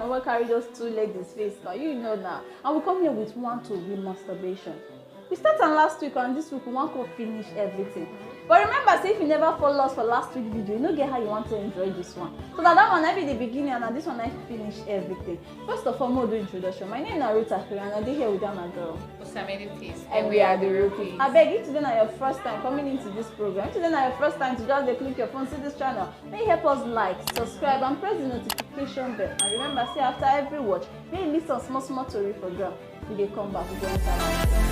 mama carry those two legs his face now. You know now. And we come here with one to be masturbation. We started last week and this week we want to finish everything. But remember, say if you never follow us for last week's video, you don't get how you want to enjoy this one. So that one might be the beginning and this one I finish everything. First of all, we'll do introduction. My name is Ruta and I'm here with my girl. And we are the rookies. I beg you, today is your first time coming into this program. Today is your first time to just click your phone, see this channel. May you help us like, subscribe, and press the notification bell. And remember, say after every watch, may you listen small to read for girl. We dey come back, we go inside.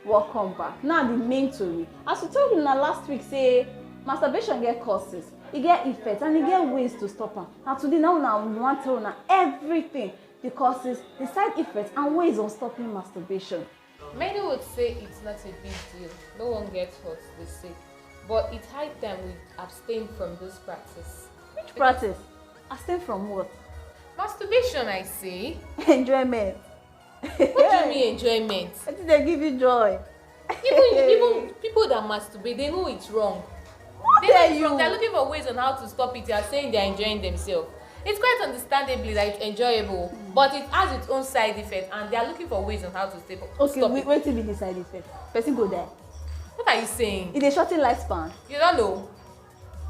Welcome back. Now the main story. As we told you last week, say masturbation get causes, it get effects, and it get ways to stop am. And today now we want to tell you everything, the causes, the side effects, and ways of stopping masturbation. Many would say it's not a big deal. No one gets hurt, they say. But it's high time we abstain from this practice. Which practice? Abstain from what? Masturbation, I say. Enjoyment. What do you mean enjoyment? I think they give you joy. Even people that masturbate, they know it's wrong. They know it's wrong. They're looking for ways on how to stop it. They are saying they're enjoying themselves. It's quite understandably that it's enjoyable, but it has its own side effects, and they are looking for ways on how to stop it. Wait till be the side effect. Person go there. What are you saying? It's a shorten lifespan. You don't know.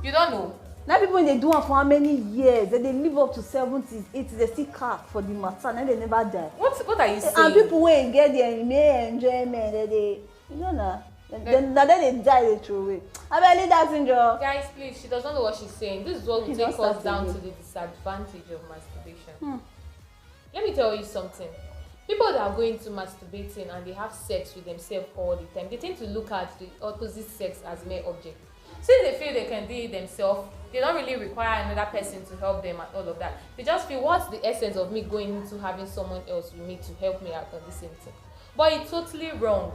You don't know. Now people they do it for how many years? They live up to 70s, 80s, they still cark for the matter, and they never die. What are you saying? And people when get their enjoyment, they you know now. Then they die, they throw away. I believe that's in your guys, please, she doesn't know what she's saying. This is what will take us down to the disadvantage of masturbation. Let me tell you something. People that are going to masturbating and they have sex with themselves all the time, they tend to look at the opposite sex as mere object. Since they feel they can do it themselves, they don't really require another person to help them and all of that. They just feel, what's the essence of me going into having someone else with me to help me out on the same thing? But it's totally wrong.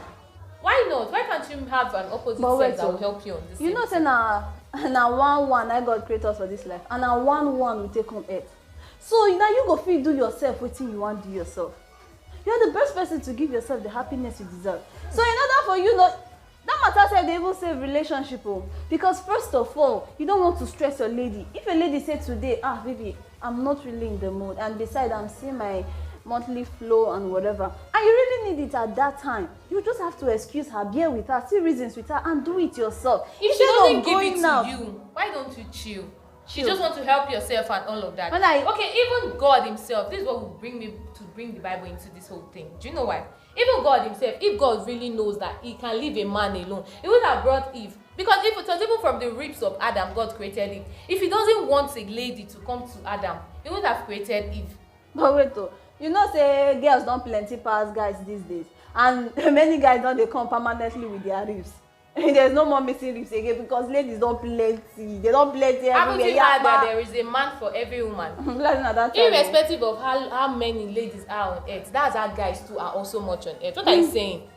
Why not? Why can't you have an opposite sex that will help you on this? You know, say now one I God create us for this life, and now one we take on earth. So now you go feel do yourself waiting you want to do yourself. You're the best person to give yourself the happiness you deserve. So in order for you not that matter say they even say relationship because first of all you don't want to stress your lady. If a lady say today, baby, I'm not really in the mood, and besides I'm seeing my monthly flow and whatever, and you really need it at that time, you just have to excuse her, bear with her, see reasons with her, and do it yourself. If she doesn't give it to you, why don't you chill? You just want to help yourself and all of that. Okay, even God himself, this is what will bring me to bring the Bible into this whole thing. Do you know why? Even God himself, if God really knows that he can leave a man alone, he would have brought Eve. Because if it was even from the ribs of Adam, God created Eve. If he doesn't want a lady to come to Adam, he would have created Eve. But wait though, you know say girls don't plenty pass guys these days, and many guys don't they come permanently with their ribs. There's no more missing ribs again because ladies don't plenty. They don't plenty everywhere. Haven't you heard that there is a man for every woman? Irrespective of how many ladies are on earth, that's how guys too are also much on earth. What are you saying?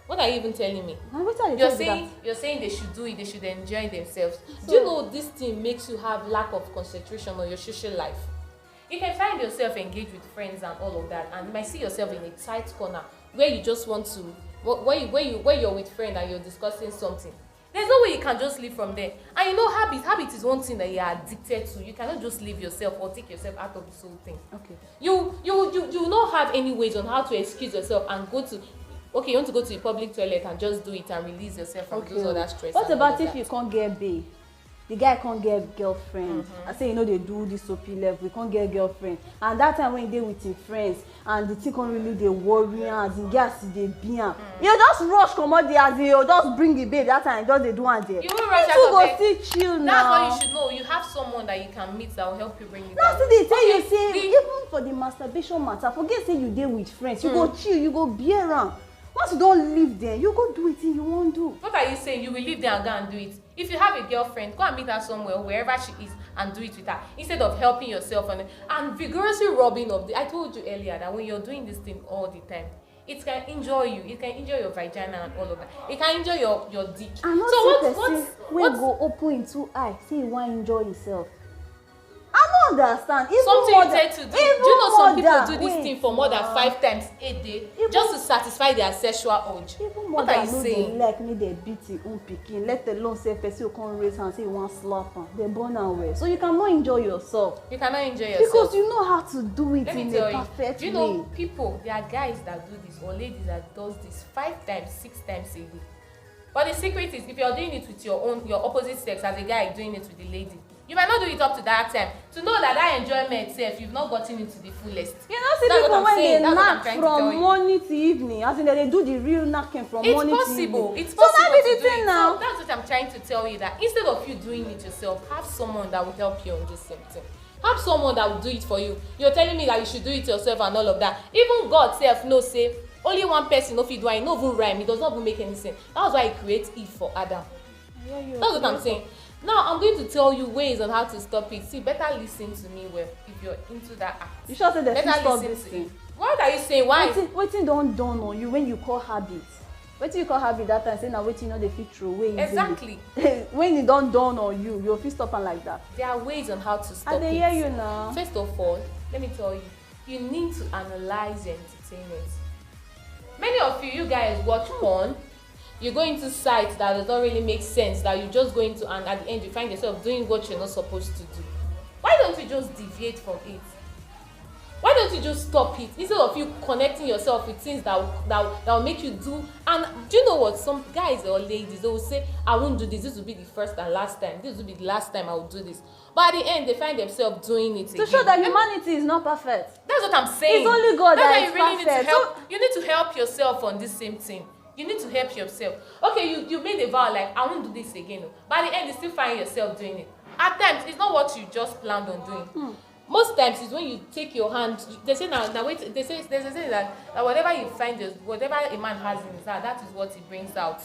What are you even telling me? You're saying they should do it, they should enjoy themselves. So, do you know this thing makes you have lack of concentration on your social life? You can find yourself engaged with friends and all of that, and you might see yourself in a tight corner where you just want to, where you're with friends and you're discussing something. There's no way you can just leave from there. And you know, habit is one thing that you are addicted to. You cannot just leave yourself or take yourself out of this whole thing. Okay. You not have any ways on how to excuse yourself and go to. Okay, you want to go to the public toilet and just do it and release yourself from those other stress. What about if you can't get bae? The guy can't get girlfriend. I say, you know, they do this soapy level, we can't get girlfriend. And that time when they with his friends and the thing can't really they worry and the gas they be you just rush come out there as you just bring the babe that time just they do one there. You will rush out of bed. Chill now. That's what you should know. You have someone that you can meet that will help you bring it down. That's what they tell you say even for the masturbation matter, forget say you there with friends. You go chill, you go be around. Once you don't live there, you go do it you won't do. What are you saying? You will live there and go and do it. If you have a girlfriend, go and meet her somewhere, wherever she is, and do it with her. Instead of helping yourself and vigorously rubbing of the. I told you earlier that when you're doing this thing all the time, it can injure you. It can injure your vagina and all of that. It can injure your dick. I'm not so what go open into eye, say you want to enjoy yourself. I'm understand. Even something you tend to do. Do you know some people do this thing for more than 5 times a day just to satisfy their sexual urge? Even what are you saying? Like me, they beat your own pikin. Let alone say person who come raise hand say you want slap am. They born away, so you cannot enjoy yourself. You cannot enjoy yourself because you know how to do it in a perfect way. Do you know people? There are guys that do this or ladies that does this 5 times, 6 times a day. But the secret is, if you're doing it with your opposite sex, as a guy doing it with the lady, you might not do it up to that time. To know that enjoyment itself, you've not gotten into the fullest. You know, see people when they knock from morning to evening, as in they do the real knocking from morning to evening. It's possible. So that be the thing now. So that's what I'm trying to tell you, that instead of you doing it yourself, have someone that will help you on this same thing. Have someone that will do it for you. You're telling me that you should do it yourself and all of that. Even God self knows, say, only one person no fit do it, no even rhyme, it does not even make any sense. That's why he creates Eve for Adam. That's what I'm saying. Now I'm going to tell you ways on how to stop it. See, better listen to me well if you're into that act. You sure say they fit stop this thing? What are you saying? Why? Wetin don dawn on you when you call habit? Wetin you call habit that time say na wetin you no dey fit throw away easily. Exactly. When it don dawn on you, you fit stop am like that. There are ways on how to stop it. I dey hear you now. First of all, let me tell you, you need to analyze your entertainment. Many of you guys watch porn. You go into sites that does not really make sense, that you just go into, and at the end you find yourself doing what you're not supposed to do. Why don't you just deviate from it? Why don't you just stop it instead of you connecting yourself with things that will make you do? And do you know what? Some guys or ladies, they will say, I won't do this. This will be the first and last time. This will be the last time I will do this. But at the end, they find themselves doing it again. To show that humanity is not perfect. That's what I'm saying. It's only God that is really perfect. Need to help. You need to help yourself on this same thing. You need to help yourself. Okay, you made a vow like, I won't do this again. But at the end, you still find yourself doing it. At times, it's not what you just planned on doing. Most times it's when you take your hand. They say wait. They say that whatever you find, whatever a man has in his heart, that is what he brings out.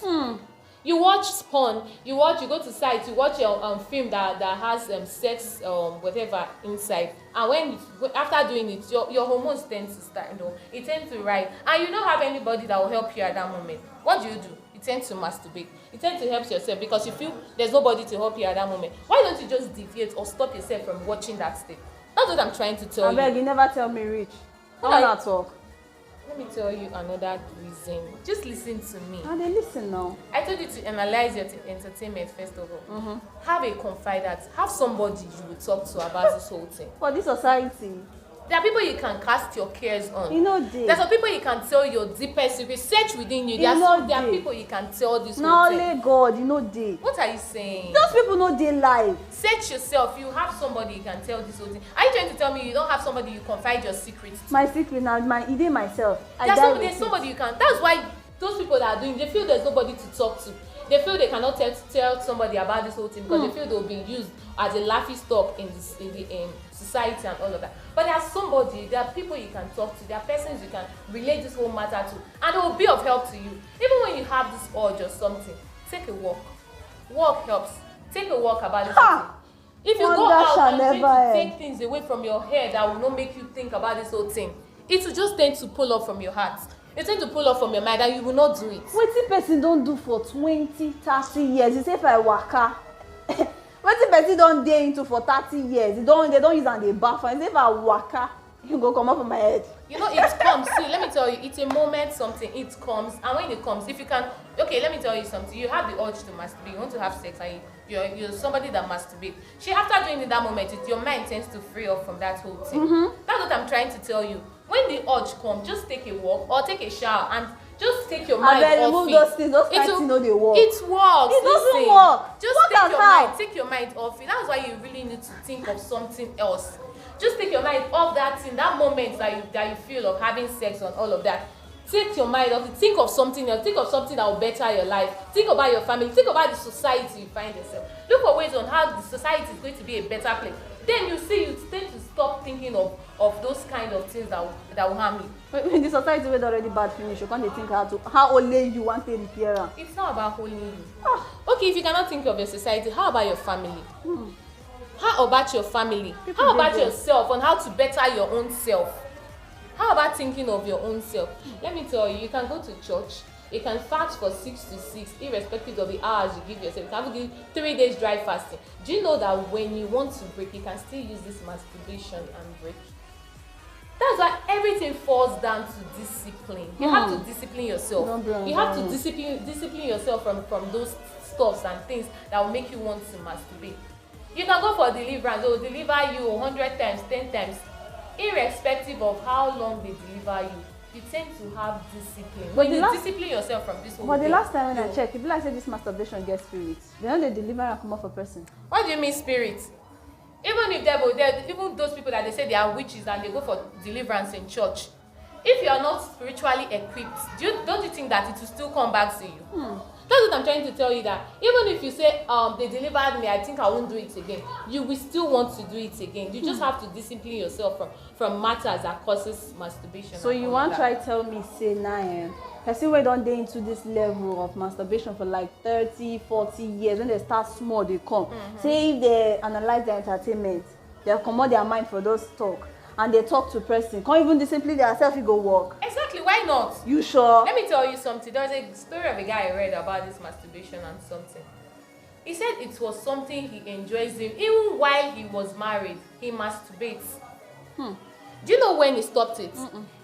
You watch porn. You go to sites. You watch a film that has sex whatever inside. And after doing it, your hormones tend to start. It tends to rise, and you don't have anybody that will help you at that moment. What do? You tend to masturbate. You tend to help yourself because you feel there's nobody to help you at that moment. Why don't you just deviate or stop yourself from watching that thing? That's what I'm trying to tell you. I beg you, never tell me rich. I wanna talk. Let me tell you another reason. Just listen to me. And they listen now. I told you to analyze your entertainment first of all. Have a confidant. Have somebody you will talk to about this whole thing. For this society. There are people you can cast your cares on. There's some people you can tell your deepest secret. Search within you. There are people you can tell this whole thing. Only God, What are you saying? Those people know they lie. Search yourself. You have somebody you can tell this whole thing. Are you trying to tell me you don't have somebody you confide your secrets to? My secret now, myself. There's somebody you can. That's why those people that are doing, they feel there's nobody to talk to. They feel they cannot tell somebody about this whole thing because they feel they'll be used as a laughing stock in society and all of that. But there are people you can talk to, there are persons you can relate this whole matter to, and it will be of help to you. Even when you have this urge or something, take a walk. Walk helps. Take a walk about this whole thing. If you go out and try to take things away from your head that will not make you think about this whole thing, it will just tend to pull up from your heart. It tend to pull up from your mind and you will not do it. Wetin person don do for 20, 30 years? You say if I waka. Wetin person don dey into for 30 years? They don use am dey baff. You say if I waka, you go come up from my head. It comes. See, let me tell you, it's a moment, something. It comes, and when it comes, if you can, okay, let me tell you something. You have the urge to masturbate. You want to have sex, and you're somebody that masturbates. After doing it that moment, your mind tends to free up from that whole thing. That's what I'm trying to tell you. When the urge comes, just take a walk or take a shower and just take your mind off it. Remove those things. Those kind of things they work. It works. It doesn't work. Just take your mind off it. That's why you really need to think of something else. Just take your mind off that thing, that moment that you feel of having sex and all of that. Take your mind off it. Think of something else. Think of something that will better your life. Think about your family. Think about the society you find yourself. Look for ways on how the society is going to be a better place. Then you tend to stop thinking of those kind of things that will harm you. In the society where already bad finish, you can't think how only you want to repair am. It's not about only you. Okay, if you cannot think of your society, how about your family? How about your family? How about yourself on how to better your own self? How about thinking of your own self? Let me tell you, you can go to church. You can fast for 6 to 6, irrespective of the hours you give yourself. You can give 3 days dry fasting. Do you know that when you want to break, you can still use this masturbation and break? That's why everything falls down to discipline. You have to discipline yourself. You have to discipline yourself from those stuffs and things that will make you want to masturbate. You can go for deliverance. They will deliver you 100 times, 10 times. Irrespective of how long they deliver you, you tend to have discipline. When you discipline yourself from this whole thing. But the last time when I checked, people like say this masturbation gets spirits. They don't deliver and come off a person. What do you mean spirits? Even if even those people that they say they are witches and they go for deliverance in church, if you are not spiritually equipped, don't you think that it will still come back to you? That's what I'm trying to tell you, that even if you say they delivered me, I think I won't do it again, you will still want to do it again. You just have to discipline yourself from matters that causes masturbation. So you want try tell me say now person wey don dey into this level of masturbation for like 30-40 years, when they start small they come say if they analyze their entertainment, they comot their mind for those talk and they talk to person, can't even discipline themselves, e go work. Exactly, why not? You sure? Let me tell you something. There was a story of a guy I read about this masturbation and something. He said it was something he enjoys doing. Even while he was married, he masturbates. Do you know when he stopped it?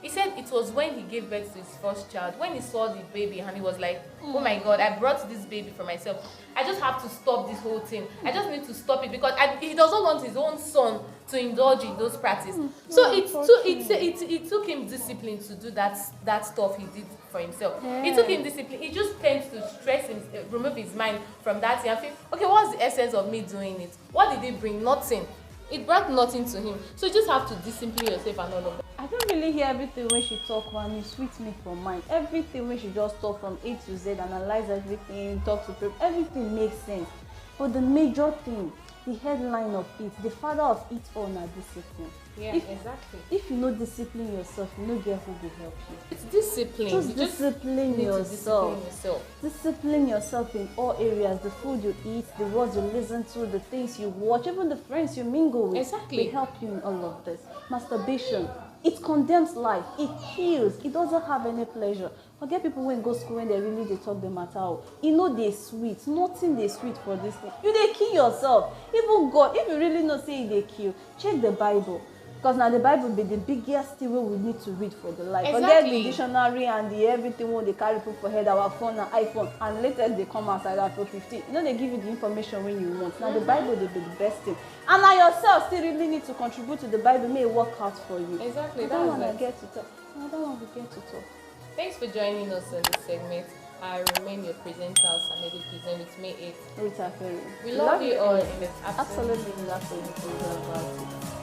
He said it was when he gave birth to his first child. When he saw the baby and he was like, oh my God, I brought this baby for myself. I just have to stop this whole thing. I just need to stop it because he doesn't want his own son to indulge in those practices. So it took him discipline to do that stuff he did for himself. It took him discipline. He just tends to remove his mind from that thing and feel, okay, what's the essence of me doing it? What did it bring? Nothing. It brought nothing to him. So you just have to discipline yourself and all of that. I don't really hear everything when she talk and it sweet me for mind. Everything when she just talk from A to Z, analyze everything, talk to people, everything makes sense. But the major thing, the headline of it, the father of it all, na discipline. Yeah, exactly. If you no discipline yourself, you no get who will help you. It's discipline. Just discipline yourself. Discipline yourself in all areas. The food you eat, the words you listen to, the things you watch, even the friends you mingle with. Exactly. Will help you in all of this. Masturbation, it condemns life. It kills. It doesn't have any pleasure. Forget people when go school when they talk the matter out. You know they sweet. Nothing they sweet for this thing. You they kill yourself. Even God, if you really know say they kill, check the Bible. Because now the Bible be the biggest thing we need to read for the life. Exactly. Forget the dictionary and the everything when they carry people for head, our phone and iPhone, and later they come outside iPhone 15. You know they give you the information when you want. Now the Bible they be the best thing. And now yourself still really need to contribute to the Bible, may it work out for you. Exactly. I don't want to get to talk. I don't want to get to talk. Thanks for joining us on this segment. I remain your presenter, Samedi Present with May 8th. Rita Ferry. We love you all. Absolutely love you.